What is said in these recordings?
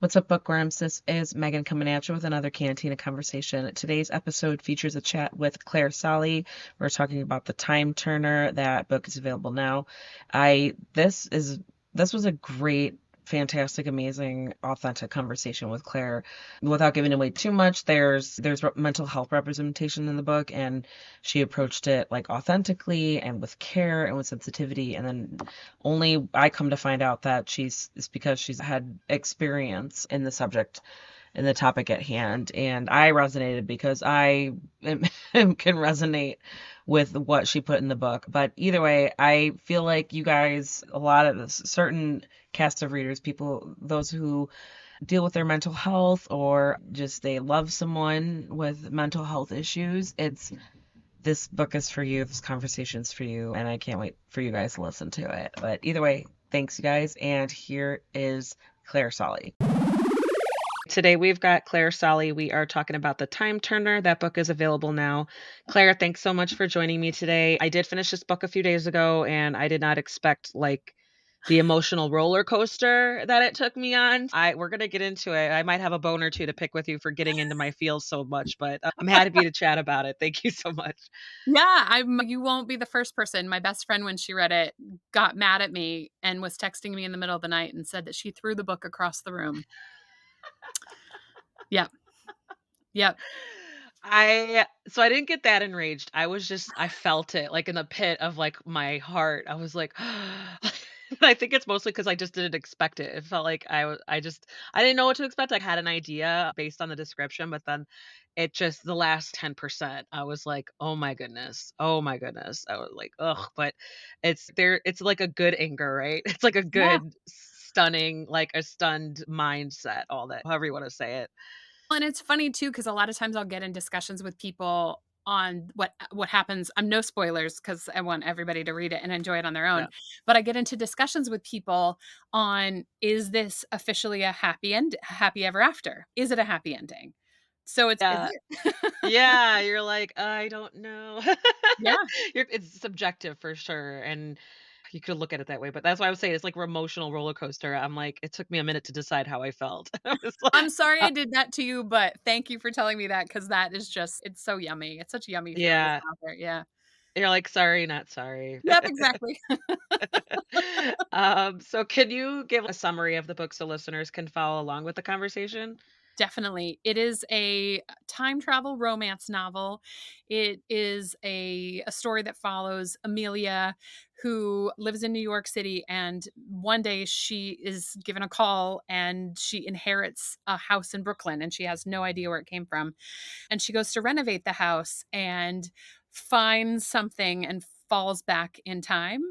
What's up, bookworms? This is Megan coming at you with another Cantina Conversation. Today's episode features a chat with Clare Solly. We're talking about The Time Turner. That book is available now. I this was a great, fantastic, amazing, authentic conversation with Claire. Without giving away too much, there's mental health representation in the book, and she approached it like authentically and with care and with sensitivity. And then only I come to find out that it's because she's had experience in the subject, in the topic at hand. And I resonated because can resonate with what she put in the book. But either way, I feel like you guys, a lot of this, certain cast of readers, people, those who deal with their mental health or just they love someone with mental health issues, this book is for you, this conversation's for you, and I can't wait for you guys to listen to it. But either way, thanks, you guys, and here is Clare Solly. Today we've got Clare Solly. We are talking about The Time Turner. That book is available now. Claire, thanks so much for joining me today. I did finish this book a few days ago, and I did not expect the emotional roller coaster that it took me on. We're gonna get into it. I might have a bone or two to pick with you for getting into my feels so much, but I'm happy to chat about it. Thank you so much. Yeah, you won't be the first person. My best friend, when she read it, got mad at me and was texting me in the middle of the night and said that she threw the book across the room. Yep. Yep. So I didn't get that enraged. I felt it like in the pit of like my heart. I was like, I think it's mostly because I just didn't expect it. It felt like I didn't know what to expect. I had an idea based on the description, but then it just the last 10%, I was like, oh my goodness, oh my goodness. I was like, ugh. But it's like a good anger, right? It's like a Yeah. good stunning, like a stunned mindset, all that, however you want to say it. And it's funny too, because a lot of times I'll get in discussions with people on what happens. I'm no spoilers because I want everybody to read it and enjoy it on their own. Yeah. But I get into discussions with people on, is this officially a happy ever after? Is it a happy ending? So is Yeah. it? Yeah, you're like, "I don't know." Yeah. It's subjective for sure, and you could look at it that way, but that's why I was saying it's like emotional roller coaster. I'm like, it took me a minute to decide how I felt. I was like, I'm sorry I did that to you, but thank you for telling me that because that is just it's so yummy. It's such a yummy feeling to yeah. have there, yeah. You're like, "Sorry, not sorry." Yep, exactly. So can you give a summary of the book so listeners can follow along with the conversation? Definitely. It is a time travel romance novel. It is a story that follows Amelia, who lives in New York City, and one day she is given a call and she inherits a house in Brooklyn, and she has no idea where it came from. And she goes to renovate the house and finds something and falls back in time.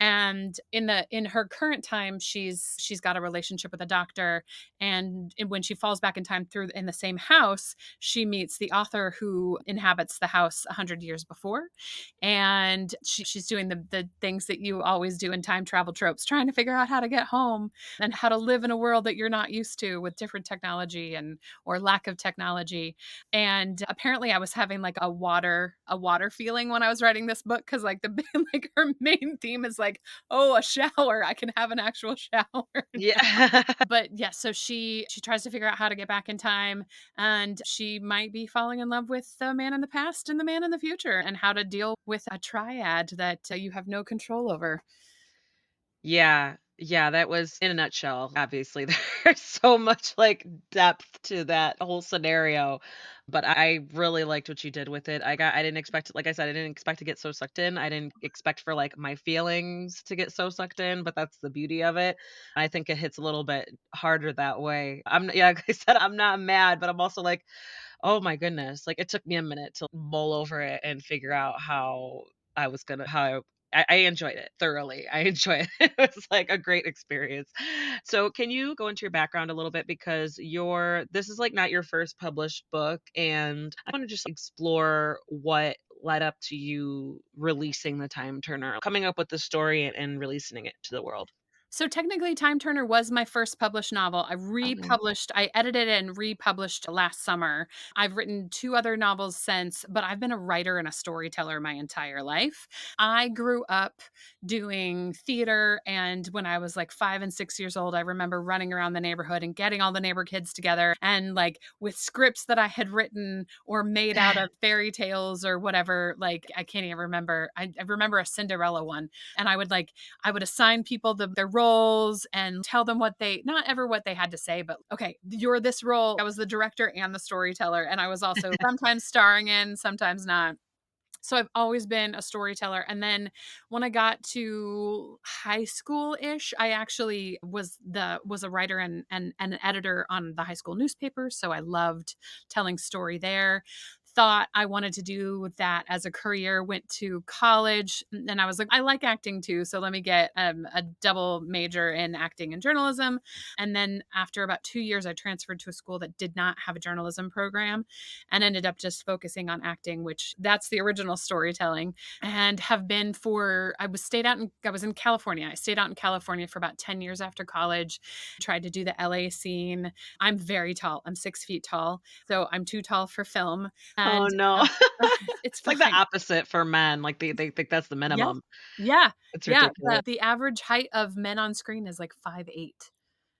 And in her current time, she's got a relationship with a doctor, and when she falls back in time through in the same house, she meets the author who inhabits the house 100 years before. And she's doing the things that you always do in time travel tropes, trying to figure out how to get home and how to live in a world that you're not used to with different technology and or lack of technology. And apparently I was having like a water feeling when I was writing this book, because like the like her main theme is like, oh, a shower. I can have an actual shower. Yeah. But yeah, so she tries to figure out how to get back in time, and she might be falling in love with the man in the past and the man in the future, and how to deal with a triad that you have no control over. Yeah. Yeah, that was in a nutshell. Obviously, there's so much like depth to that whole scenario, but I really liked what you did with it. I didn't expect, like I said, I didn't expect to get so sucked in. I didn't expect for like my feelings to get so sucked in, but that's the beauty of it. I think it hits a little bit harder that way. Yeah, like I said, I'm not mad, but I'm also like, oh my goodness, like it took me a minute to mull over it and figure out how I was gonna how I enjoyed it thoroughly. I enjoyed it. It was like a great experience. So can you go into your background a little bit, because this is like not your first published book, and I want to just explore what led up to you releasing The Time Turner, coming up with the story and releasing it to the world. So technically, Time Turner was my first published novel. Okay. I edited and republished last summer. I've written 2 other novels since, but I've been a writer and a storyteller my entire life. I grew up doing theater, and when I was like 5 and 6 years old, I remember running around the neighborhood and getting all the neighbor kids together and like with scripts that I had written or made out of fairy tales or whatever. Like I can't even remember. I remember a Cinderella one, and I would assign people their roles and tell them what they not ever what they had to say, but okay, you're this role. I was the director and the storyteller, and I was also sometimes starring in, sometimes not. So I've always been a storyteller. And then when I got to high school-ish, I actually was a writer and an editor on the high school newspaper. So I loved telling story there. Thought I wanted to do that as a career, went to college, and I was like, I like acting too. So let me get a double major in acting and journalism. And then after about 2 years, I transferred to a school that did not have a journalism program and ended up just focusing on acting, which that's the original storytelling, and have been for I was in California. I stayed out in California for about 10 years after college, tried to do the LA scene. I'm very tall. I'm 6 feet tall. So I'm too tall for film. Oh, And no. it's It's like the fine. opposite for men, like, they think that's the Yeah. minimum. Yeah. It's Yeah. ridiculous. The average height of men on screen is like 5'8".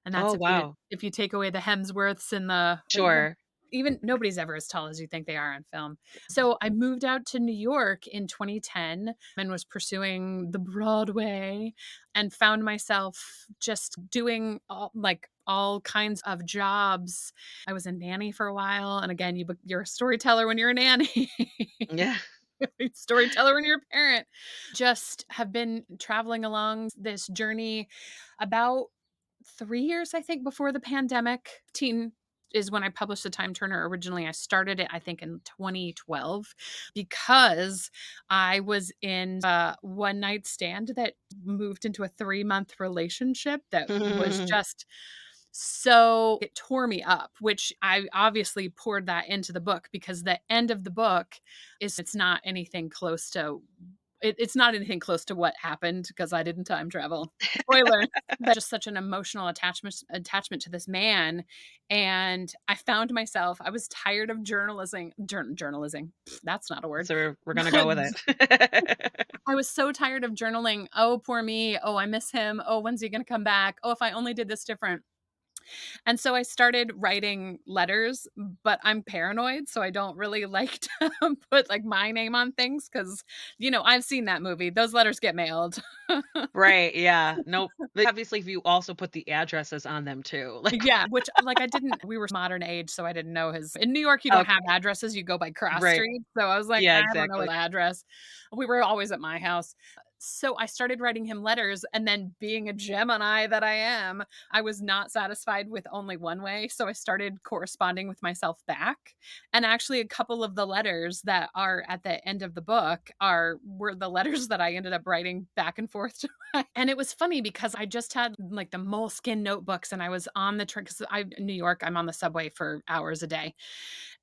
And that's Oh, wow. if you take away the Hemsworths and the Sure. even nobody's ever as tall as you think they are on film. So I moved out to New York in 2010 and was pursuing the Broadway and found myself just doing all kinds of jobs. I was a nanny for a while, and again, you're a storyteller when you're a nanny. Yeah. Storyteller when you're a parent. Just have been traveling along this journey about 3 years, I think, before the pandemic. Teen is when I published The Time Turner originally. I started it, I think, in 2012 because I was in a one night stand that moved into a 3-month relationship that was just so it tore me up, which I obviously poured that into the book because the end of the book is it's not anything close to it's not anything close to what happened because I didn't time travel. Spoiler. But just such an emotional attachment to this man, and I found myself I was tired of journalism. That's not a word. So we're gonna But go with it. I was so tired of journaling. Oh, poor me. Oh, I miss him. Oh, when's he gonna come back? Oh, if I only did this different. And so I started writing letters, but I'm paranoid, so I don't really like to put like my name on things because, I've seen that movie. Those letters get mailed. Right, yeah. Nope. But obviously, if you also put the addresses on them too, like Yeah, which, like, I didn't we were modern age, so I didn't know his in New York, you don't have okay. addresses, you go by cross Right. streets, so I was like, Yeah, "I don't know his exactly. address." We were always at my house. So I started writing him letters, and then being a Gemini that I am, I was not satisfied with only one way, so I started corresponding with myself back, and actually a couple of the letters that are at the end of the book were the letters that I ended up writing back and forth to and it was funny because I just had, like, the moleskin notebooks, and I was on the train 'cause I in New York, I'm on the subway for hours a day.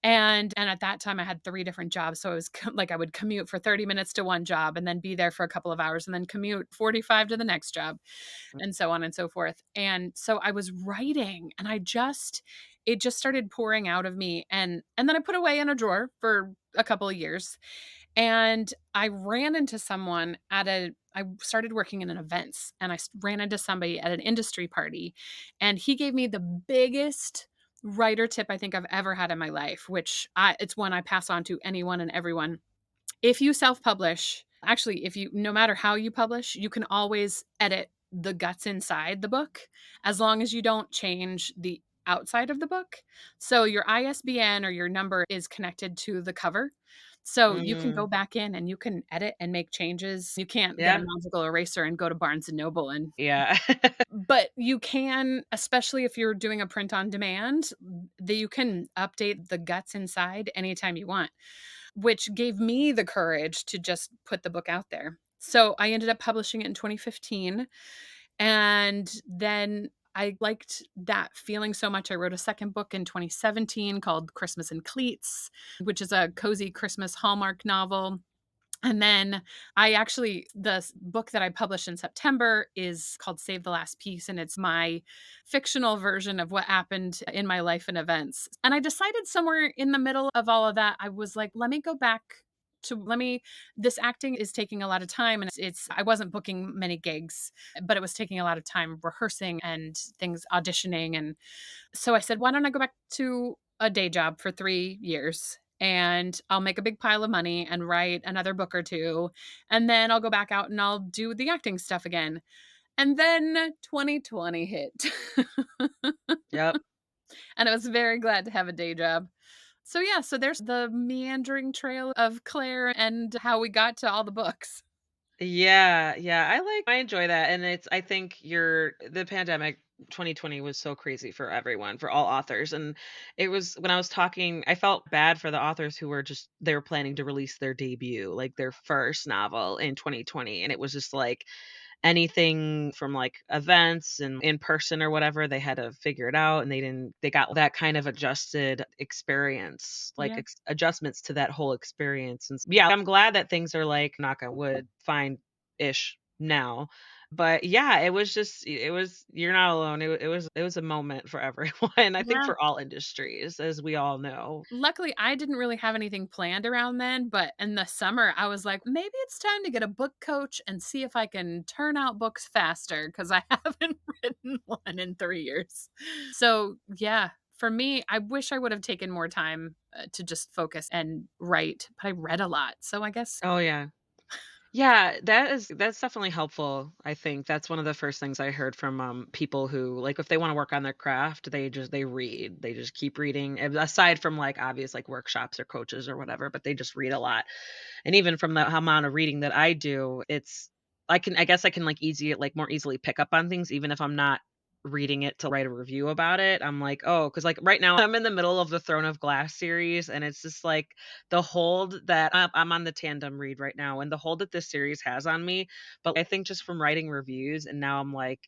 And at that time, I had 3 different jobs, so it was like, I would commute for 30 minutes to one job and then be there for a couple of hours and then commute 45 to the next job, and so on and so forth. And so I was writing, and it just started pouring out of me, and then I put away in a drawer for a couple of years. And I ran into someone I started working in an events, and ran into somebody at an industry party, and he gave me the biggest writer tip I think I've ever had in my life, it's one I pass on to anyone and everyone. If you self-publish, actually, if you no matter how you publish, you can always edit the guts inside the book as long as you don't change the outside of the book. So your ISBN or your number is connected to the cover. So you can go Mm, back in and you can edit and make changes. You can't get a yeah, magical eraser and go to Barnes& and Noble and yeah. but you can, especially if you're doing a print on demand, that you can update the guts inside anytime you want, which gave me the courage to just put the book out there. So I ended up publishing it in 2015. And then I liked that feeling so much. I wrote a second book in 2017 called Christmas in Cleats, which is a cozy Christmas Hallmark novel. And then the book that I published in September is called Save the Last Piece, and it's my fictional version of what happened in my life and events. And I decided somewhere in the middle of all of that, I was like, let me go back to let me this acting is taking a lot of time, and it's I wasn't booking many gigs, but it was taking a lot of time rehearsing and things auditioning. And so I said, why don't I go back to a day job for 3 years, and I'll make a big pile of money and write another book or 2, and then I'll go back out and I'll do the acting stuff again. And then 2020 hit. Yep. And I was very glad to have a day job. So yeah, so there's the meandering trail of Claire and how we got to all the books. Yeah, yeah, I enjoy that, and I think the pandemic 2020 was so crazy for everyone, for all authors, and it was when I was talking, I felt bad for the authors who were just they were planning to release their debut, like their first novel in 2020, and it was just like anything from like events and in person or whatever, they had to figure it out and they got that kind of adjusted experience, like Yeah. adjustments to that whole experience. And yeah, I'm glad that things are like knock on wood, fine ish now. But yeah, it was you're not alone. It was a moment for everyone. I think Yeah. for all industries, as we all know. Luckily, I didn't really have anything planned around then, but in the summer, I was like, maybe it's time to get a book coach and see if I can turn out books faster because I haven't written one in 3 years. So, yeah, for me, I wish I would have taken more time to just focus and write, but I read a lot. So, I guess, Oh yeah. Yeah, that's definitely helpful, I think. That's one of the first things I heard from, people who, like, if they wanna work on their craft, they read. They just keep reading, and aside from, like, obvious, like, workshops or coaches or whatever, but they just read a lot. And even from the amount of reading that I do, I guess I can, like, more easily pick up on things even if I'm not reading it to write a review about it. I'm like, "Oh," because like, right now, I'm in the middle of the Throne of Glass series, and it's just, like, the hold that I'm on the tandem read right now, and the hold that this series has on me, but I think just from writing reviews, and now I'm like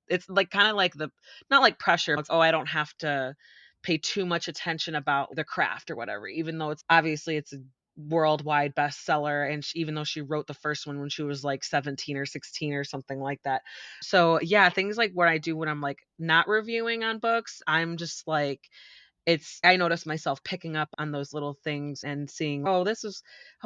it's like kinda like the not like pressure, it's, "Oh, I don't have to pay too much attention about the craft or whatever," even though it's a worldwide bestseller, and even though she wrote the first one when she was, like, 17 or 16 or something like that. So, yeah, things like what I do when I'm, like, not reviewing on books, I'm just like I notice myself picking up on those little things and seeing, "Oh,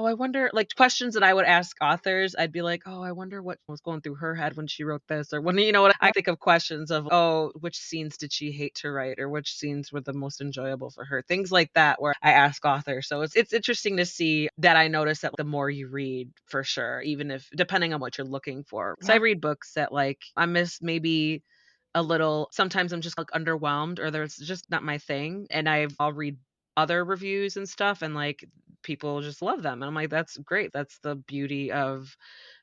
I wonder," like, questions that I would ask authors, I'd be like, "Oh, I wonder what was going through her head when she wrote this," or when what I think of questions of, "Oh, which scenes did she hate to write, or which scenes were the most enjoyable for her?" Things like that where I ask authors. So it's interesting to see that I notice that the more you read, for sure, even if depending on what you're looking for. So I yeah, read books that, like, I miss maybe a little sometimes I'm just, like, underwhelmed or there's just not my thing, and I'll read other reviews and stuff, and, like, people just love them, and I'm like, "That's great." That's the beauty of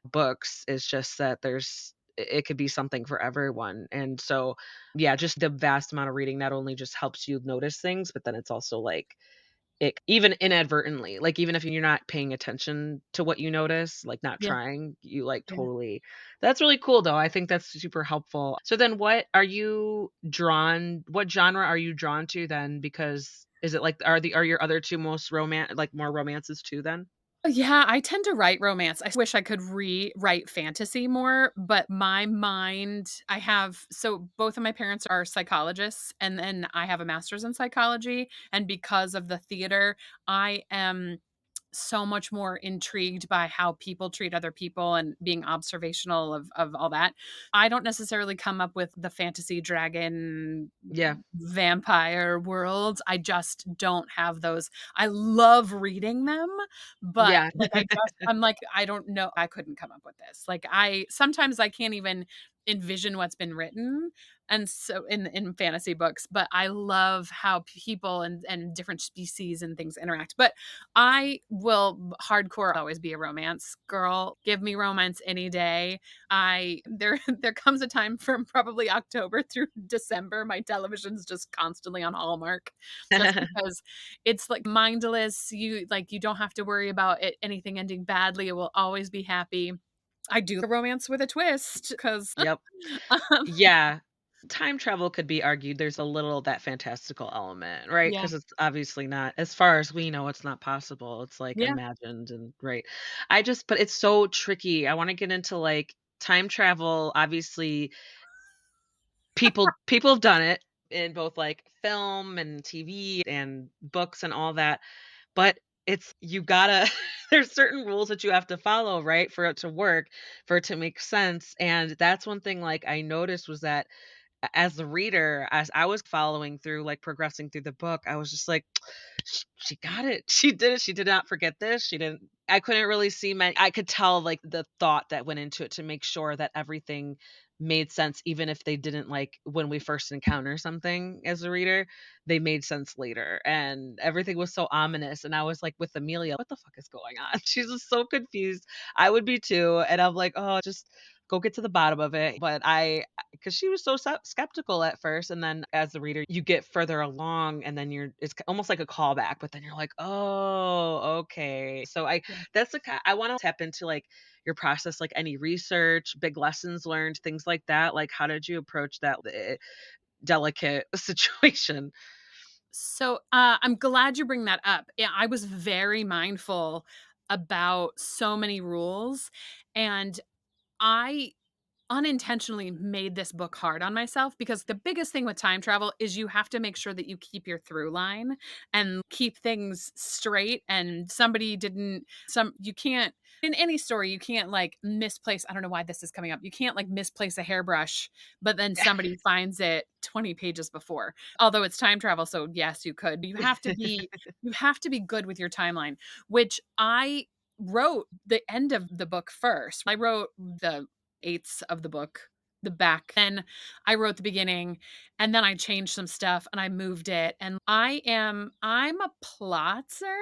books, is just that it could be something for everyone, and so, yeah, just the vast amount of reading not only just helps you notice things, but then it's also, like, it even inadvertently, like, even if you're not paying attention to what you notice, like, not yeah, trying, you, like, yeah. totally that's really cool, though, I think that's super helpful. So then what genre are you drawn to then? Because is it, like are your other 2 most more romances too then? Yeah, I tend to write romance. I wish I could rewrite fantasy more, but my mind I have so both of my parents are psychologists, and then I have a master's in psychology, and because of the theater, I am so much more intrigued by how people treat other people and being observational of all that. I don't necessarily come up with the fantasy dragon Yeah. vampire worlds. I just don't have those. I love reading them, but Yeah. like I'm like I don't know, I couldn't come up with this. Like I sometimes I can't even envision what's been written and so in fantasy books, but I love how people and different species and things interact. But I will hardcore always be a romance girl. Give me romance any day. I there there comes a time from probably October through December, my television's just constantly on Hallmark just because it's like mindless. You don't have to worry about anything ending badly. It will always be happy. I do the romance with a twist because Yep. Yeah. Time travel could be argued there's a little that fantastical element, right? Yeah. Because it's obviously not, as far as we know, it's not possible. It's like Yeah. imagined and right. But it's so tricky. I want to get into like time travel. Obviously, people have done it in both like film and TV and books and all that. But it's you gotta there's certain rules that you have to follow, right, for it to work, for it to make sense. And that's one thing like I noticed was that as the reader, as I was following through, like, progressing through the book, I was just like, She got it. She did it. She did not forget this. She didn't." I couldn't really see my I could tell, like, the thought that went into it to make sure that everything made sense, even if they didn't, like, when we first encounter something as a reader, they made sense later, and everything was so ominous, and I was like with Amelia, "What the fuck is going on?" She's just so confused. I would be too, and I'm like, "Oh, just go get to the bottom of it." But I because she was so skeptical at first, and then as the reader you get further along, and then it's almost like a callback, but then you're like, oh, okay. So that's I want to tap into like your process, like any research, big lessons learned, things like that. Like, how did you approach that delicate situation? So, I'm glad you bring that up. Yeah, I was very mindful about so many rules, and I unintentionally made this book hard on myself because the biggest thing with time travel is you have to make sure that you keep your through line and keep things straight and somebody didn't some you can't in any story you can't like misplace. I don't know why this is coming up. You can't like misplace a hairbrush but then somebody finds it 20 pages before. Although it's time travel so yes you could. You have to be good with your timeline, which I wrote the end of the book first. I wrote the eighths of the book, the back. Then I wrote the beginning, and then I changed some stuff and I moved it. And I'm a plotter,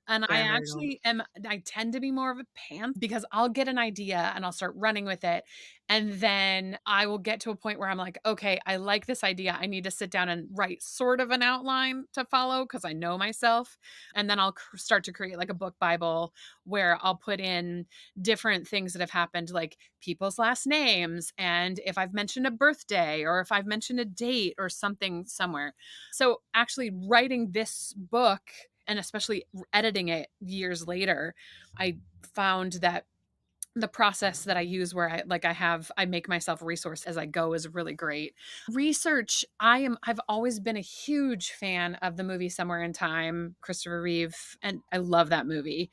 and I Yeah, there you go. actually am I tend to be more of a pant because I'll get an idea and I'll start running with it. And then I will get to a point where I'm like, okay, I like this idea. I need to sit down and write sort of an outline to follow because I know myself. And then I'll start to create like a book Bible where I'll put in different things that have happened, like people's last names, and if I've mentioned a birthday or if I've mentioned a date or something somewhere. So, actually, writing this book and especially editing it years later, I found that the process that I use where I make myself a resource as I go is really great. Research, I've always been a huge fan of the movie Somewhere in Time, Christopher Reeve, and I love that movie.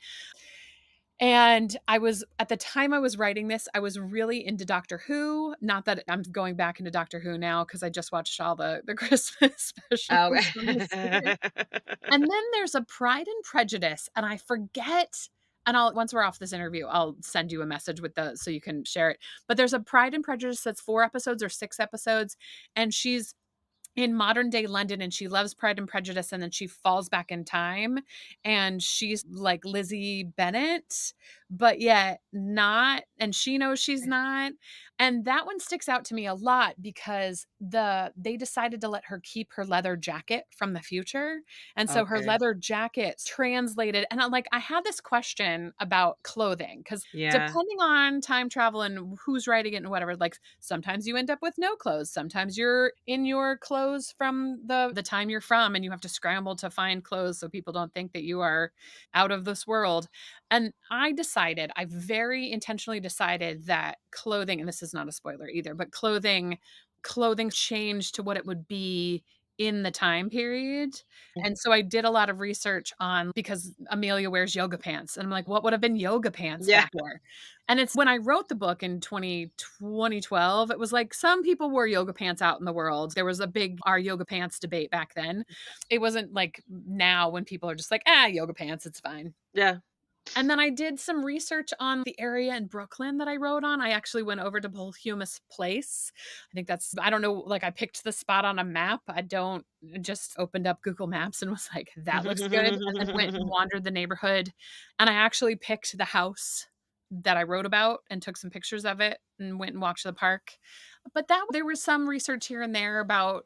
And I was at the time I was writing this, I was really into Doctor Who. Not that I'm going back into Doctor Who now because I just watched all the Christmas specials from this year. Okay. And then there's a Pride and Prejudice, and I forget and I'll once we're off this interview, I'll send you a message with the so you can share it. But there's a Pride and Prejudice that's 4 episodes or 6 episodes, and she's in modern day London and she loves Pride and Prejudice and then she falls back in time and she's like Lizzie Bennet, but yet not. And she knows she's not. And that one sticks out to me a lot because they decided to let her keep her leather jacket from the future. And so her Okay. leather jacket translated. And I had this question about clothing because Yeah. depending on time travel and who's writing it and whatever, like sometimes you end up with no clothes. Sometimes you're in your clothes from the time you're from and you have to scramble to find clothes so people don't think that you are out of this world. And I very intentionally decided that clothing, and this is not a spoiler either, but clothing changed to what it would be in the time period. And so I did a lot of research on because Amelia wears yoga pants. And I'm like, what would have been yoga pants Yeah. back there? And it's when I wrote the book in 2012, it was like some people wore yoga pants out in the world. There was a big "Are yoga pants" debate back then. It wasn't like now when people are just like, yoga pants, it's fine. Yeah. And then I did some research on the area in Brooklyn that I wrote on. I actually went over to Bolhumus Place. I don't know, like I picked the spot on a map. I don't just opened up Google Maps and was like, that looks good. And then went and wandered the neighborhood. And I actually picked the house that I wrote about and took some pictures of it and went and walked to the park. But that there was some research here and there about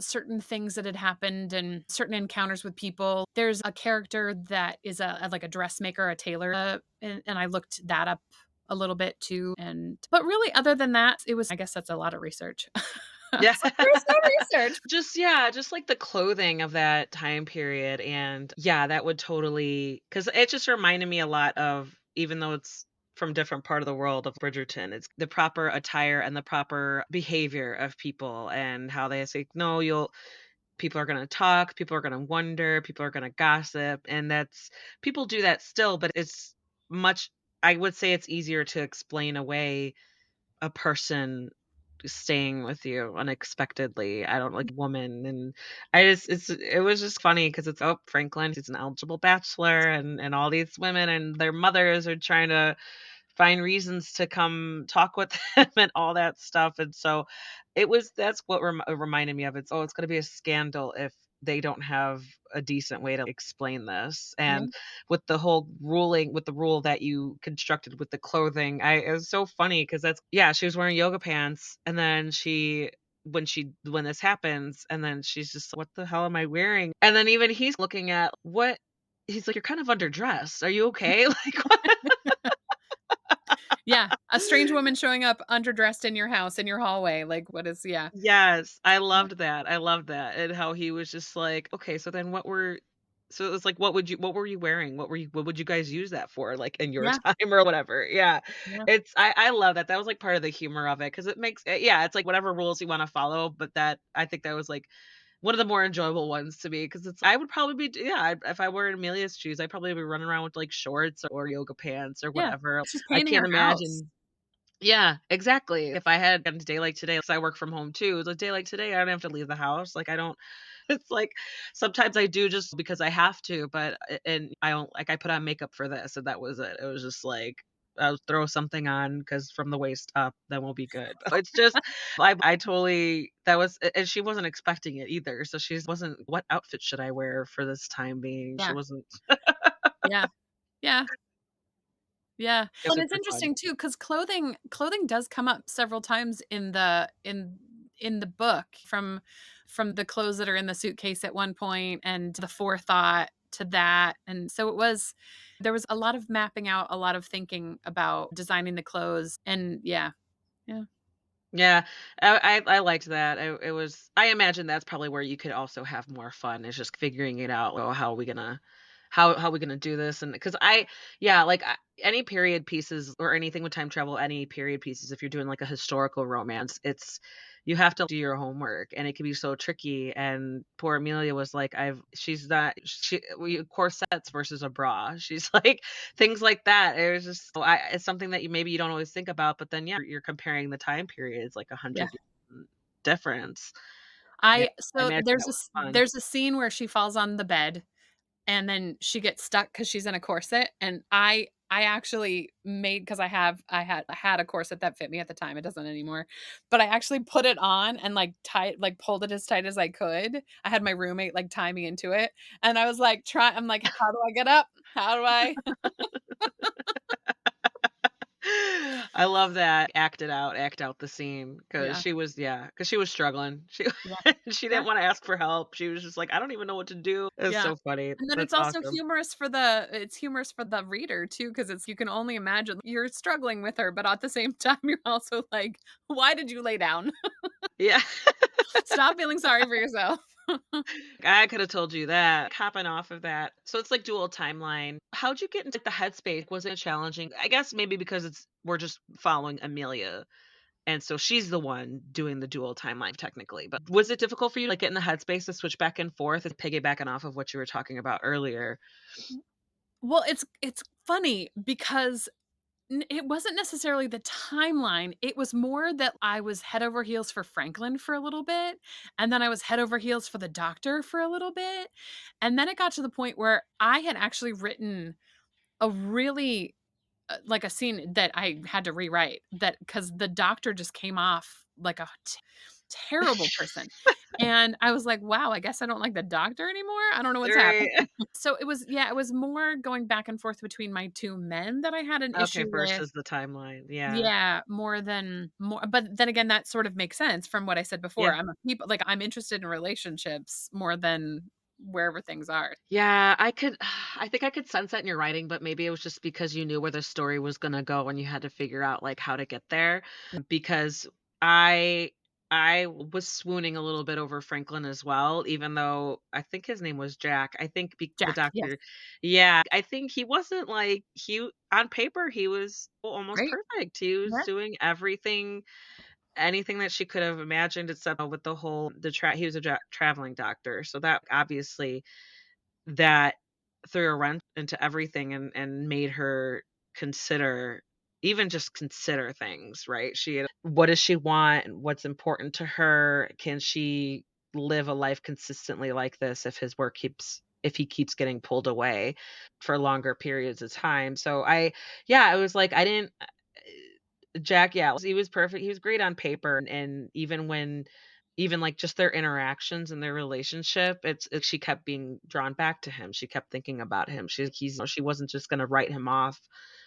certain things that had happened and certain encounters with people. There's a character that is like a dressmaker, a tailor, and I looked that up a little bit too. And but really, other than that, it was. I guess that's a lot of research. I Yeah. was like, "There's no research." Just yeah, just like the clothing of that time period, and yeah, that would totally, because it just reminded me a lot of, even though it's from different part of the world of Bridgerton, it's the proper attire and the proper behavior of people and how they say, "No, you'll people are gonna talk, people are gonna wonder, people are gonna gossip," and that's people do that still, but it's much I would say it's easier to explain away a person staying with you unexpectedly. I don't like woman, and it was just funny because it's, oh, Franklin, he's an eligible bachelor, and all these women and their mothers are trying to find reasons to come talk with him and all that stuff, and so that's what it reminded me of. It's, "Oh, it's gonna be a scandal if they don't have a decent way to explain this," Yeah, and with the rule that you constructed with the clothing, it was so funny because that's yeah, she was wearing yoga pants, and then when this happens, and then she's just, "What the hell am I wearing?" And then even he's looking at what he's like, "You're kind of underdressed. Are you okay?" Like, what? yeah, a strange woman showing up underdressed in your house, in your hallway, like, what is yeah. Yes, Yeah, I loved that, and how he was just like, "Okay, so then so it was like, what were you wearing? What would you guys use that for, like, in your yeah, time or whatever?" Yeah. yeah, I love that. That was, like, part of the humor of it because it makes yeah, it's like whatever rules you wanna follow, but that I think that was, like, one of the more enjoyable ones to me because it's I would probably be yeah, if I were in Amelia's shoes, I'd probably be running around with, like, shorts or yoga pants or yeah. whatever. She's I painting can't her house. imagine yeah, exactly. If I had a day like today, 'cause I work from home too, it's a day like today, I don't have to leave the house. Like I don't it's like sometimes I do just because I have to, but and I don't like I put on makeup for this and that was it. It was just like I'll throw something on because from the waist up, then we'll be good. It's just I totally that was and she wasn't expecting it either. So she wasn't what outfit should I wear for this time being? She Yeah, wasn't yeah, yeah. Yeah. it Well, was and it's super fun. interesting too, because clothing does come up several times in the book from the clothes that are in the suitcase at one point and the forethought to that, and so there was a lot of mapping out, a lot of thinking about designing the clothes, and yeah. Yeah. Yeah, I liked that. It was I imagine that's probably where you could also have more fun is just figuring it out. Oh, how are we gonna how are we gonna do this? And because yeah, like any period pieces or anything with time travel, any period pieces, if you're doing like a historical romance, it's you have to do your homework and it can be so tricky. And poor Amelia was like, she's not, corsets versus a bra. She's like, things like that. It was just it's something that maybe you don't always think about, but then, yeah, you're comparing the time periods, like Yeah. 100 difference. Yeah, I I so imagine that was fun. there's a scene where she falls on the bed and then she gets stuck because she's in a corset, and I actually made because I had a corset that fit me at the time, it doesn't anymore, but I actually put it on and, pulled it as tight as I could. I had my roommate, tie me into it, and I was, I'm like, "How do I get up? How do I" I love that. Act out the scene because Yeah, because she was struggling. She yeah, she yeah. didn't wanna ask for help. She was just like, "I don't even know what to do." It's Yeah. so funny. And then That's awesome. it's humorous for the reader too, because it's you can only imagine you're struggling with her, but at the same time, you're also like, "Why did you lay down? Yeah. Stop feeling sorry for yourself." I coulda told you that. Hopping off of that. So it's like dual timeline. How'd you get into the headspace? Was it challenging? I guess maybe because we're just following Amelia, and so she's the one doing the dual timeline technically. But was it difficult for you to like get in the headspace to switch back and forth, piggybacking off of what you were talking about earlier? Well, it's funny because it wasn't necessarily the timeline, it was more that I was head over heels for Franklin for a little bit, and then I was head over heels for the doctor for a little bit, and then it got to the point where I had actually written a really a scene that I had to rewrite that because the doctor just came off like a terrible person, and I was like, "Wow, I guess I don't like the doctor anymore? I don't know what's happening." Right. So it was yeah, it was more going back and forth between my 2 men that I had an Okay, issue with. versus the timeline. Yeah. Yeah, more but then again, that sort of makes sense from what I said before. Yeah. I'm interested in relationships more than wherever things are. Yeah, I think I could sense that in your writing, but maybe it was just because you knew where the story was gonna go and you had to figure out like how to get there. Because I I was swooning a little bit over Franklin as well, even though I think his name was Jack. I think the Jack, yes. doctor, yeah, I think he wasn't like on paper, he was almost Great. perfect. He was Yeah. doing everything, anything that she could have imagined, except with the whole he was a traveling doctor. So that obviously that threw a wrench into everything and made her consider, even just consider things, right? What does she want? What's important to her? Can she live a life consistently like this if he keeps getting pulled away for longer periods of time? So yeah, I was like, I didn't Jack, yeah, he was perfect. He was great on paper, and even like just their interactions and their relationship, it's she kept being drawn back to him. She kept thinking about him. She wasn't just gonna write him off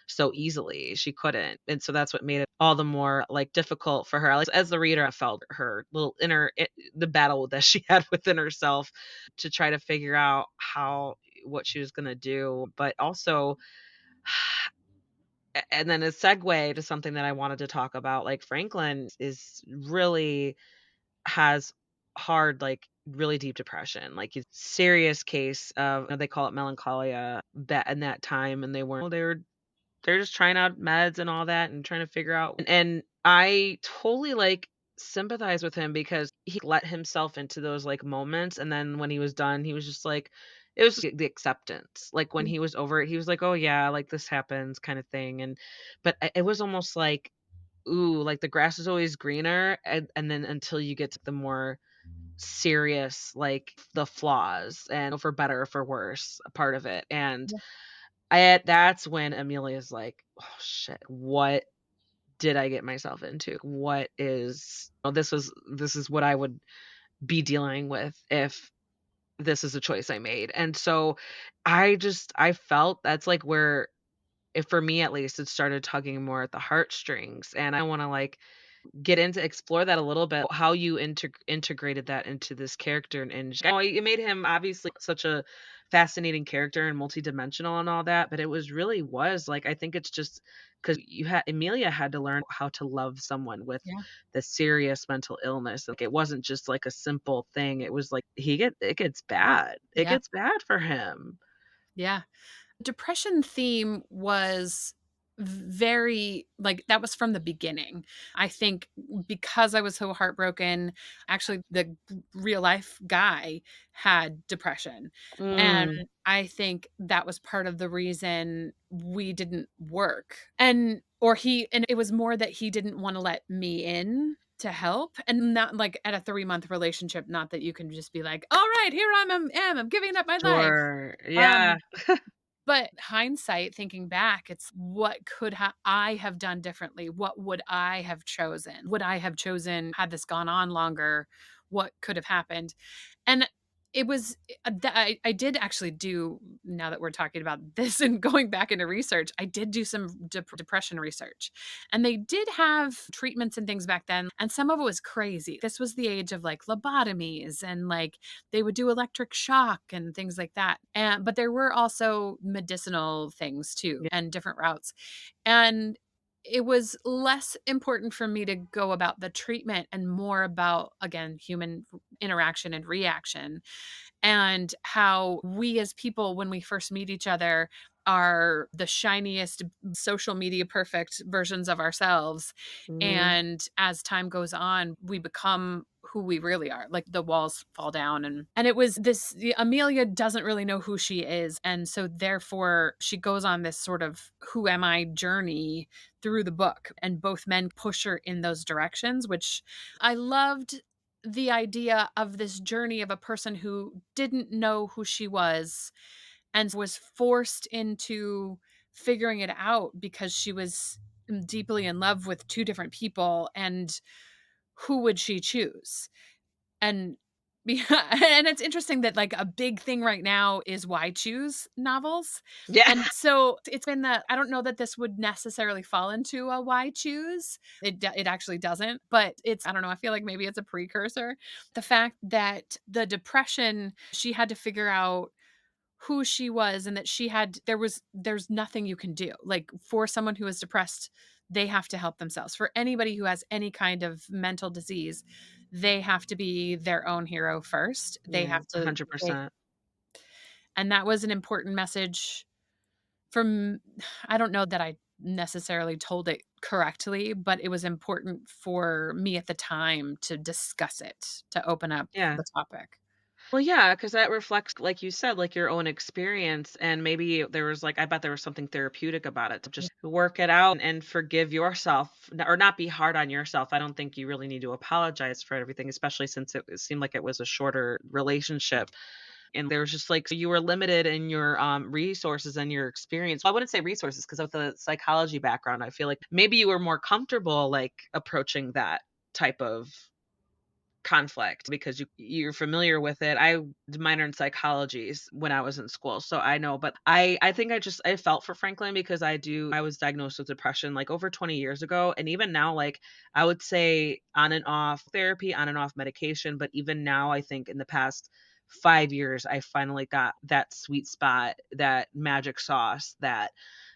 so easily. She couldn't. And so that's what made it all the more like difficult for her. Like, as the reader, I felt her little the battle that she had within herself to try to figure out what she was gonna do. But also and then a segue to something that I wanted to talk about, like Franklin is really has like really deep depression. Like it's serious case of, they call it melancholia that in that time, and they're just trying out meds and all that and trying to figure out, and I totally like sympathize with him because he let himself into those like moments, and then when he was done, he was just like it was just the acceptance. Like when Mm, he was over it, he was like, "Oh yeah, like this happens," kind of thing. And but it was almost like, ooh, like the grass is always greener, and then until you get to the more serious, like the flaws and for better or for worse, a part of it. And yeah, that's when Amelia's like, "Oh shit, what did I get myself into? What is this is what I would be dealing with if this is a choice I made." And so I felt that's like where, if for me at least, it started tugging more at the heartstrings. And I want to like get into explore that a little bit, how you integrated that into this character. And I know it made him obviously such a fascinating character and multidimensional and all that, but it was like, I think it's just because Amelia had to learn how to love someone with yeah, the serious mental illness. Like it wasn't just like a simple thing. It was like it gets bad. It yeah, gets bad for him. yeah. Depression theme was very like that was from the beginning. I think because I was so heartbroken, actually the real life guy had depression. And Mm, I think that was part of the reason we didn't work. And it was more that he didn't want to let me in to help, and not like at a 3-month relationship, not that you can just be like, all right, here I'm giving up my life. sure. Yeah. um but hindsight, thinking back, it's what could I have done differently? What would I have chosen? Would I have chosen had this gone on longer? What could have happened? And it was I did actually do, now that we're talking about this and going back into research, I did do some depression research. And they did have treatments and things back then, and some of it was crazy. This was the age of like lobotomies, and like they would do electric shock and things like that. And but there were also medicinal things too Yeah. and different routes. And it was less important for me to go about the treatment and more about, again, human interaction and reaction, and how we as people, when we first meet each other, are the shiniest social media perfect versions of ourselves. Mhm. And as time goes on, we become who we really are. Like the walls fall down. And it was this Amelia doesn't really know who she is. And so therefore she goes on this sort of who am I journey through the book. And both men push her in those directions, which I loved, the idea of this journey of a person who didn't know who she was and was forced into figuring it out because she was deeply in love with two different people, and who would she choose? And yeah, and it's interesting that like a big thing right now is why choose novels. Yeah. And so it's been that I don't know that this would necessarily fall into a why choose. It actually doesn't, but it's, I don't know, I feel like maybe it's a precursor. The fact that the depression, she had to figure out who she was, and that there's nothing you can do. Like for someone who is depressed, they have to help themselves. For anybody who has any kind of mental disease, they have to be their own hero first. They Yeah, have to they 100%. and that was an important message from I don't know that I necessarily told it correctly, but it was important for me at the time to discuss it, to open up Yeah. the topic. Well, yeah, because that reflects, like you said, like, your own experience, and maybe there was, like I bet there was something therapeutic about it to Yeah, just work it out and forgive yourself, n or not be hard on yourself. I don't think you really need to apologize for everything, especially since it seemed like it was a shorter relationship, and there was just, like so you were limited in your, resources and your experience. Well, I wouldn't say resources, because of the psychology background, I feel like maybe you were more comfortable, like, approaching that type of conflict because you're familiar with it. I did minor in psychologies when I was in school, so I know, but I think I felt for Franklin because I was diagnosed with depression like over 20 years ago, and even now, like, I would say on and off therapy, on and off medication, but even now I think in the past 5 years I finally got that sweet spot, that magic sauce, that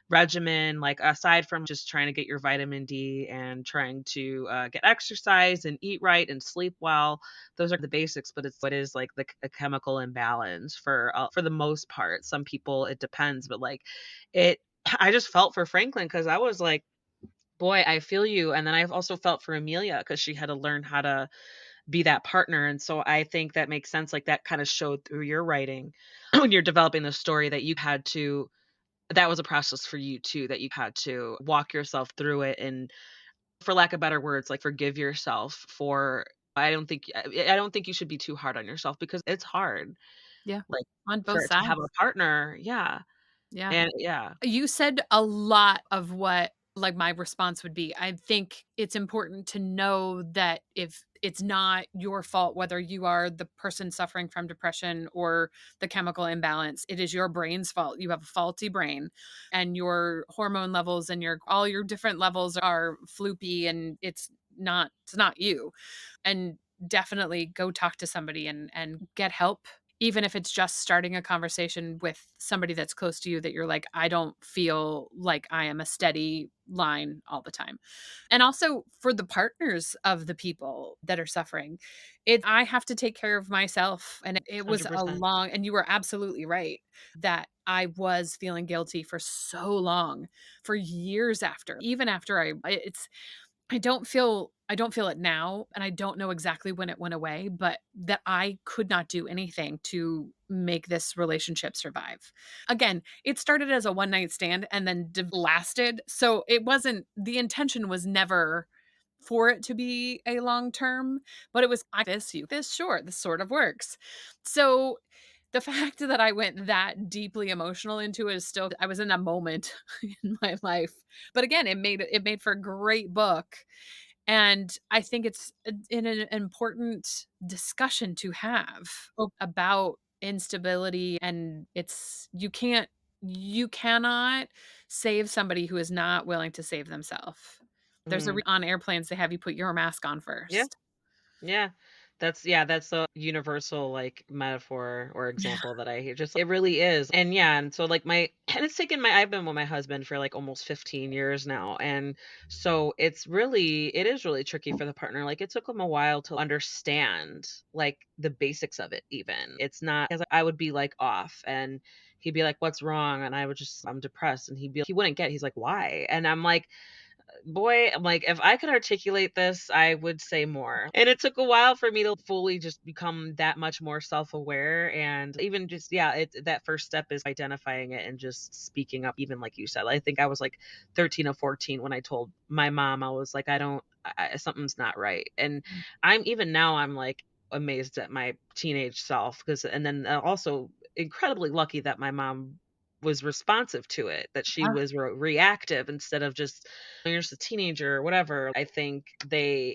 regimen, like, aside from just trying to get your vitamin D and trying to, get exercise and eat right and sleep well, those are the basics, but it's what is, like, a chemical imbalance for the most part. Some people, it depends, but, like, it I just felt for Franklin because I was like, "Boy, I feel you," and then I've also felt for Amelia because she had to learn how to be that partner, and so I think that makes sense, like, that kinda showed through your writing when you're developing the story that you had to that was a process for you too, that you had to walk yourself through it and, for lack of better words, like, forgive yourself for I don't think you should be too hard on yourself because it's hard, yeah, like, on both for to have a sides. partner, yeah, Yeah. and yeah. You said a lot of what, like, my response would be. I think it's important to know that if it's not your fault whether you are the person suffering from depression or the chemical imbalance, it is your brain's fault. You have a faulty brain and your hormone levels and your all your different levels are floopy and it's not you. And definitely go talk to somebody and get help, even if it's just starting a conversation with somebody that's close to you that you're like, I don't feel like I am a steady line all the time. And also for the partners of the people that are suffering, I have to take care of myself. And it was a 100%. long, and you were absolutely right that I was feeling guilty for so long, for years after, even after I don't feel it now, and I don't know exactly when it went away, but that I could not do anything to make this relationship survive. Again, it started as a one night stand and then lasted, so it wasn't the intention was never for it to be a long term, but it was I this, you this, sure, this sort of works. So the fact that I went that deeply emotional into it is still I was in a moment in my life. But again, it made for a great book, and I think it's an important discussion to have about instability, and you cannot save somebody who is not willing to save themselves. There's a Mm. on airplanes, they have you put your mask on Yeah. first. Yeah. That's a universal, like, metaphor or example that I hear, just it really is, and yeah, and so, like, my and it's taken my I've been with my husband for, like, almost 15 years now, and so it is really tricky for the partner, like, it took him a while to understand, like, the basics of it even. It's not 'cause I would be, like, off, and he'd be like, "What's wrong?" And I would just, "I'm depressed," and he wouldn't get it. He's like, "Why?" And I'm like, boy, I'm like, if I could articulate this, I would say more. And it took a while for me to fully just become that much more self-aware. And even just, yeah, that first step is identifying it and just speaking up, even like you said. I think I was like 13 or 14 when I told my mom, I was like, something's not right. And even now, I'm like amazed at my teenage self and then also incredibly lucky that my mom was responsive to it, that she Yeah. was reactive instead of just you're just a teenager or whatever. I think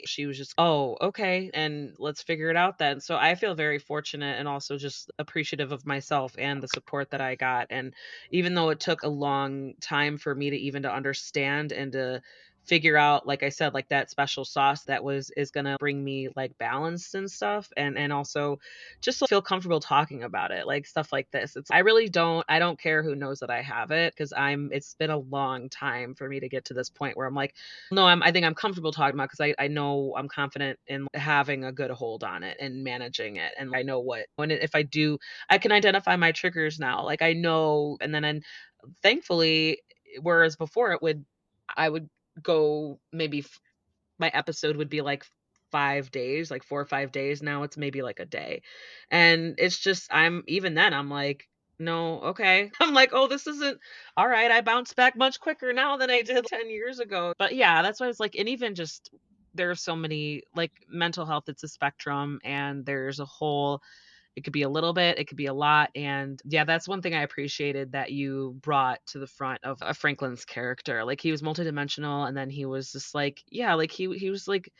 she was just, "Oh, okay, and let's figure it out then." So I feel very fortunate and also just appreciative of myself and the support that I got. And even though it took a long time for me to understand and to figure out, like I said, like that special sauce that was is gonna bring me like balance and stuff, and also just feel comfortable talking about it, like stuff like this. It's I don't care who knows that I have it because it's been a long time for me to get to this point where I'm like, no, I think I'm comfortable talking about because I know I'm confident in having a good hold on it and managing it. And I know if I do, I can identify my triggers now. Like I know, and thankfully, whereas before I would go maybe my episode would be like 5 days, like 4 or 5 days. Now it's maybe like a day. And it's just even then I'm like, "No, okay." I'm like, "Oh, this isn't all right. I bounce back much quicker now than I did 10 years ago." But yeah, that's why I was like, and even just there are so many like mental health, it's a spectrum, and there's a whole it could be a little bit, it could be a lot, and yeah, that's one thing I appreciated that you brought to the front of Franklin's character. Like, he was multidimensional, and then he was just like yeah, like, he was like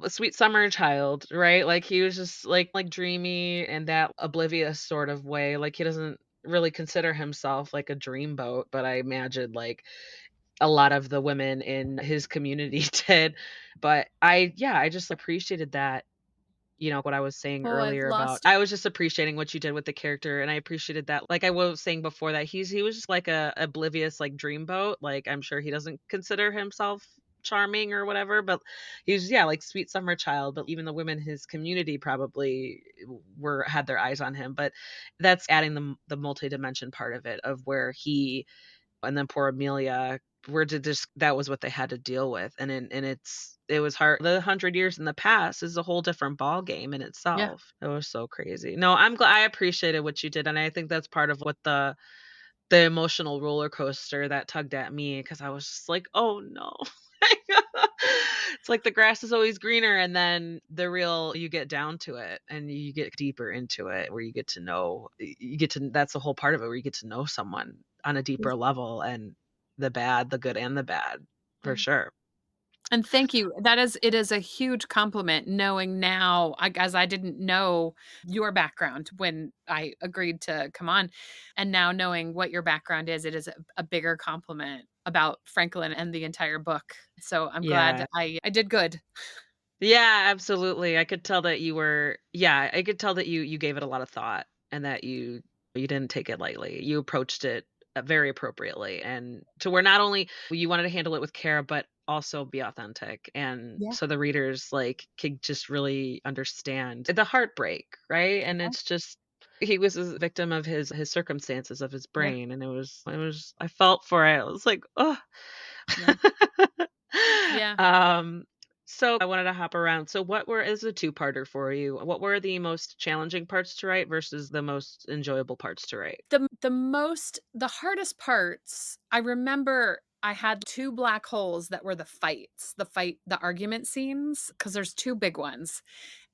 a sweet summer child, right? Like, he was just, like dreamy in that oblivious sort of way, like, he doesn't really consider himself like a dreamboat, but I imagine, like, a lot of the women in his community did, but I just appreciated that what I was saying Oh, I've earlier about lost. I was just appreciating what you did with the character, and I appreciated that, like I was saying before that he was just like a oblivious, like, dreamboat, like, I'm sure he doesn't consider himself charming or whatever, but he's yeah, like, sweet summer child, but even the women in his community probably were had their eyes on him, but that's adding the multi-dimension part of it, of where he and then poor Amelia were to just that was what they had to deal with, it was hard. The 100 years in the past is a whole different ball game in Yeah. itself. It was so crazy. No, I'm glad I appreciated what you did, and I think that's part of what the emotional roller coaster that tugged at me because I was just like, "Oh, no." It's like the grass is always greener, and then the real you get down to it, and you get deeper into it, where you get to know you get to that's the whole part of it, where you get to know someone on a Yeah. deeper level, and the good and the bad, for Yeah. sure. And thank you. It is a huge compliment knowing now, as I didn't know your background when I agreed to come on, and now knowing what your background is, it is a bigger compliment about Franklin and the entire book. So I'm glad Yeah. I did good. Yeah, absolutely. I could tell that you were yeah, I could tell that you gave it a lot of thought and that you didn't take it lightly. You approached it very appropriately and to where not only you wanted to handle it with care but also be authentic and Yeah. so the readers like could just really understand the heartbreak, right? And Yeah. it's just he was a victim of his circumstances of his Yeah. brain and it was I felt for it. I was like, "Oh." Yeah. Yeah. Um, so I wanted to hop around. So what were is a two-parter for you. What were the most challenging parts to write versus the most enjoyable parts to write? The hardest parts, I remember I had 2 black holes that were the argument scenes, because there's 2 big ones.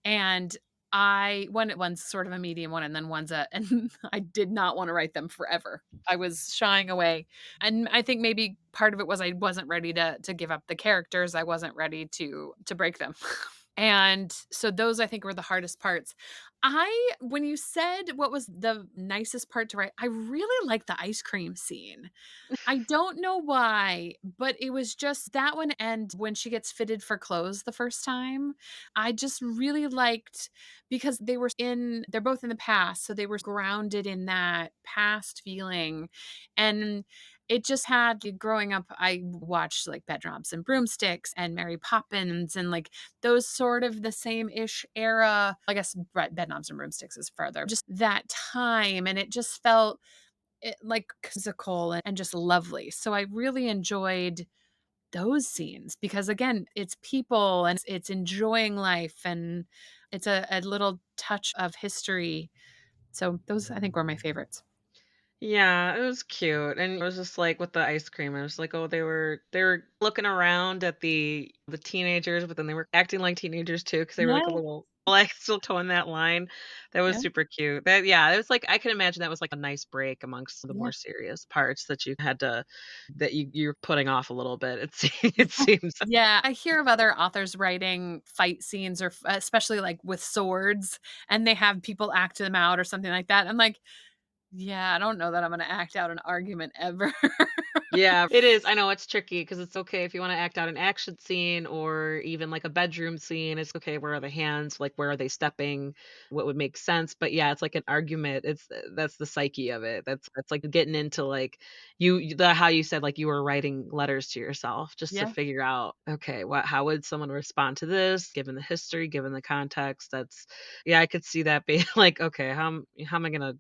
And one's sort of a medium one, and then one's a and I did not wanna write them forever. I was shying away, and I think maybe part of it was I wasn't ready to give up the characters, I wasn't ready to break them. And so those I think were the hardest parts. When you said what was the nicest part to write, I really like the ice cream scene. I don't know why, but it was just that one, and when she gets fitted for clothes the first time, I just really liked because they're both in the past, so they were grounded in that past feeling, and it just had growing up, I watched, like, Bedknobs and Broomsticks and Mary Poppins and, like, those sort of the same-ish era. I guess Bedknobs and Broomsticks is further. Just that time, and it just felt like physical and just lovely. So I really enjoyed those scenes because again, it's people and it's enjoying life and it's a little touch of history. So those I think were my favorites. Yeah, it was cute, and it was just like with the ice cream, I was like, oh, they were looking around at the teenagers, but then they were acting like teenagers too, because they were like a Yeah, little like still towing that line. That was yeah, super cute. That yeah, it was like I can imagine that was like a nice break amongst the yeah. more serious parts that you had to that you're putting off a little bit. It seems. Yeah, I hear of other authors writing fight scenes or especially like with swords and they have people act them out or something like that. I'm like, yeah, I don't know that I'm going to act out an argument ever. Yeah, it is. I know it's tricky because it's okay if you wanna act out an action scene or even, like, a bedroom scene, it's okay, where are the hands, like, where are they stepping, what would make sense, but yeah, it's like an argument, that's the psyche of it, that's like getting into, like, the how you said, like, you were writing letters to yourself just to Yeah. figure out, "Okay, what how would someone respond to this, given the history, given the context?" That's yeah, I could see that being like, "Okay, how am I gonna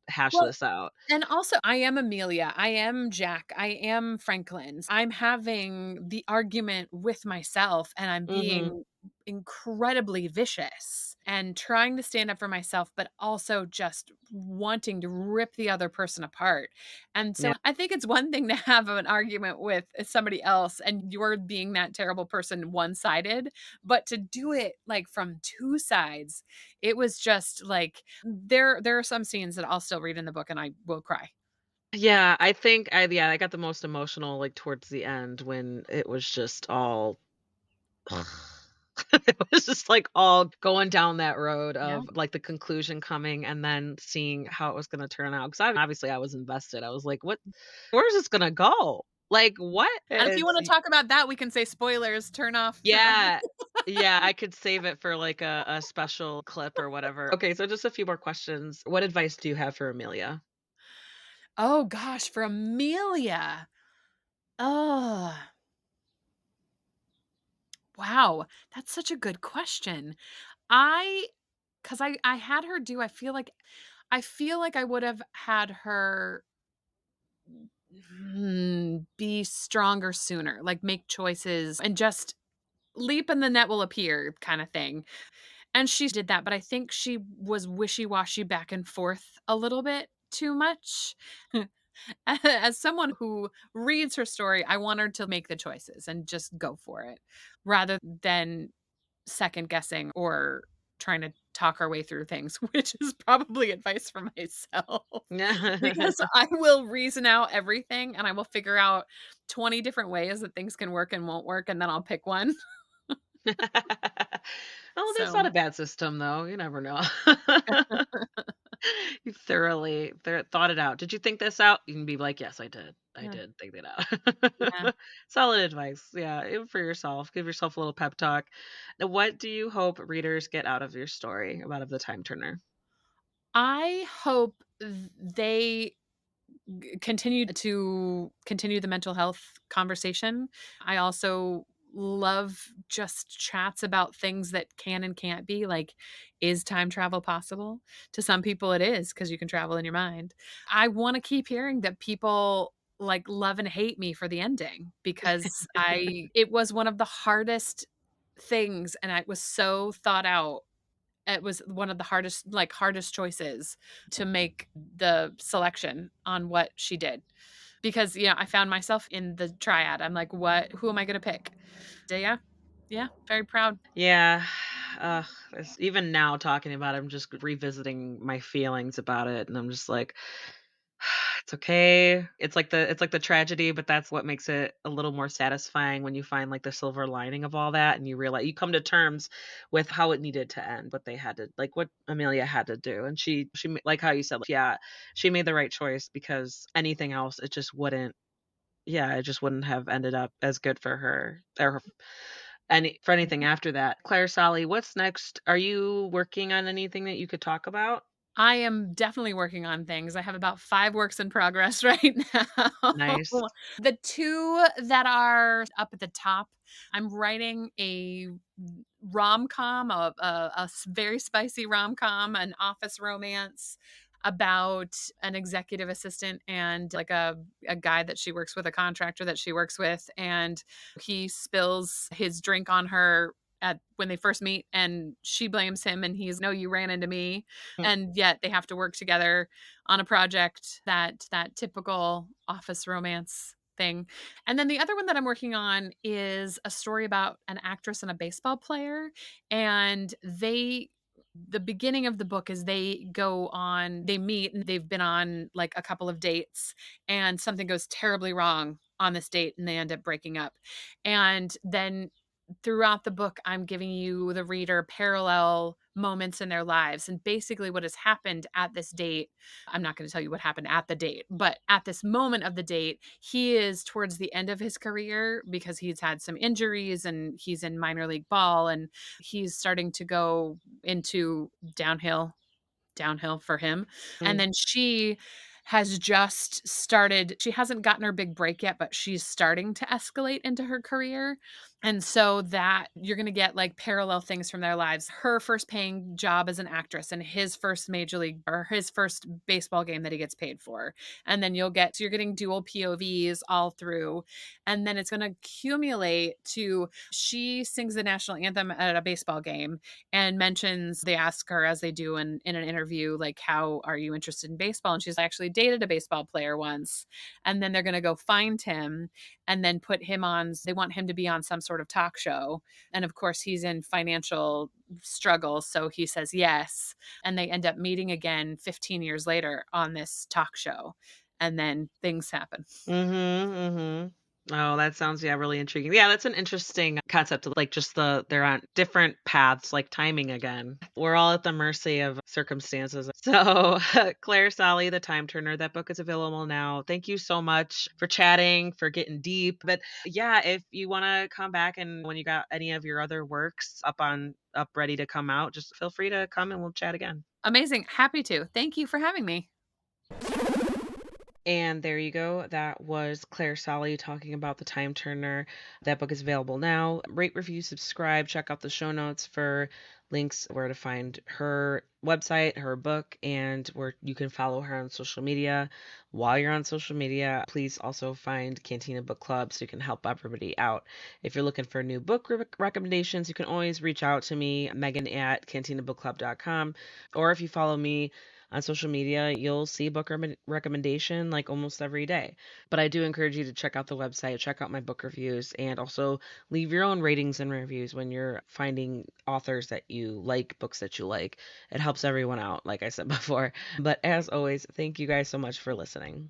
hash Well, this out?" and also, I am Amelia, I am Jack, I am Franklin's. I'm having the argument with myself, and I'm Mhm. being incredibly vicious and trying to stand up for myself, but also just wanting to rip the other person apart. And so Yeah. I think it's one thing to have an argument with somebody else and you're being that terrible person one-sided, but to do it like from two sides, it was just like there are some scenes that I'll still read in the book and I will cry. Yeah, I think I yeah, I got the most emotional, like, towards the end when it was just all it was just, like, all going down that road Yeah. of, like, the conclusion coming and then seeing how it was gonna turn out. Because obviously I was invested. I was like, "What where is this gonna go? Like, what?" And if you It's wanna talk about that, we can say spoilers, turn off. yeah. Yeah, I could save it for, like, a special clip or whatever. Okay, so just a few more questions. What advice do you have for Amelia? Oh gosh, for Amelia. Oh, wow. That's such a good question. I 'Cause I had her do I feel like I would have had her, be stronger sooner, like, make choices and just leap and the net will appear kinda thing. And she did that, but I think she was wishy-washy back and forth a little bit too much. As someone who reads her story, I want her to make the choices and just go for it rather than second guessing or trying to talk our way through things, which is probably advice for myself because I will reason out everything and I will figure out 20 different ways that things can work and won't work, and then I'll pick one. Oh, that's not So, a bad system, though, you never know. You thoroughly thought it out. "Did you think this out?" You can be like, "Yes, I did. I yeah, did think it out." yeah. Solid advice, yeah, even for yourself. Give yourself a little pep talk. Now, what do you hope readers get out of your story about of the Time Turner? I hope they continue the mental health conversation. I also love just chats about things that can and can't be, like, is time travel possible? To some people it is because you can travel in your mind. I wanna keep hearing that people, like, love and hate me for the ending because I it was one of the hardest things, and it was so thought out. It was one of the hardest choices to make the selection on what she did. Because, yeah, I found myself in the triad. I'm like, "What who am I gonna pick?" So, yeah. Yeah, very proud. Yeah, even now talking about it, I'm just revisiting my feelings about it, and I'm just like, it's okay. It's like the tragedy, but that's what makes it a little more satisfying when you find like the silver lining of all that and you realize you come to terms with how it needed to end, what they had to like what Amelia had to do. And like how you said, like, yeah, she made the right choice because anything else it just wouldn't yeah, it just wouldn't have ended up as good for her or for anything after that. Claire Solly, what's next? Are you working on anything that you could talk about? I am definitely working on things. I have about 5 works in progress right now. Nice. The 2 that are up at the top, I'm writing a rom-com, very spicy rom-com, an office romance about an executive assistant and, like, a guy that she works with, a contractor that she works with, and he spills his drink on her at when they first meet, and she blames him, and he's, "No, you ran into me." And yet they have to work together on a project, that typical office romance thing. And then the other one that I'm working on is a story about an actress and a baseball player, and the beginning of the book is they meet and they've been on like a couple of dates and something goes terribly wrong on this date and they end up breaking up. And then throughout the book, I'm giving you, the reader, parallel moments in their lives. And basically, what has happened at this date, I'm not going to tell you what happened at the date, but at this moment of the date, he is towards the end of his career because he's had some injuries and he's in minor league ball and he's starting to go into downhill for him. And Mm. then she has just started, she hasn't gotten her big break yet, but she's starting to escalate into her career. And so that you're going to get like parallel things from their lives. Her first paying job as an actress and his first major league or his first baseball game that he gets paid for. And then so you're getting dual POVs all through. And then it's going to accumulate to she sings the national anthem at a baseball game and mentions they ask her as they do in an interview like how are you interested in baseball and she's actually dated a baseball player once and then they're going to go find him and then put him on they want him to be on some sort of talk show and of course he's in financial struggles so he says yes and they end up meeting again 15 years later on this talk show and then things happen. Mhm, mhm. Oh, that sounds, yeah, really intriguing. Yeah, that's an interesting concept of, like, just they're on different paths, like timing again. We're all at the mercy of circumstances. So, Claire Solly, The Time Turner, that book is available now. Thank you so much for chatting, for getting deep. But yeah, if you wanna come back and when you got any of your other works up ready to come out, just feel free to come and we'll chat again. Amazing, happy to. Thank you for having me. And there you go. That was Claire Solly talking about The Time Turner. That book is available now. Rate, review, subscribe. Check out the show notes for links where to find her website, her book, and where you can follow her on social media. While you're on social media, please also find Cantina Book Club so you can help everybody out. If you're looking for new book recommendations, you can always reach out to me, Megan at cantinabookclub.com. Or if you follow me on social media, you'll see book recommendation like almost every day. But I do encourage you to check out the website, check out my book reviews, and also leave your own ratings and reviews when you're finding authors that you like, books that you like. It helps everyone out, like I said before. But as always, thank you guys so much for listening.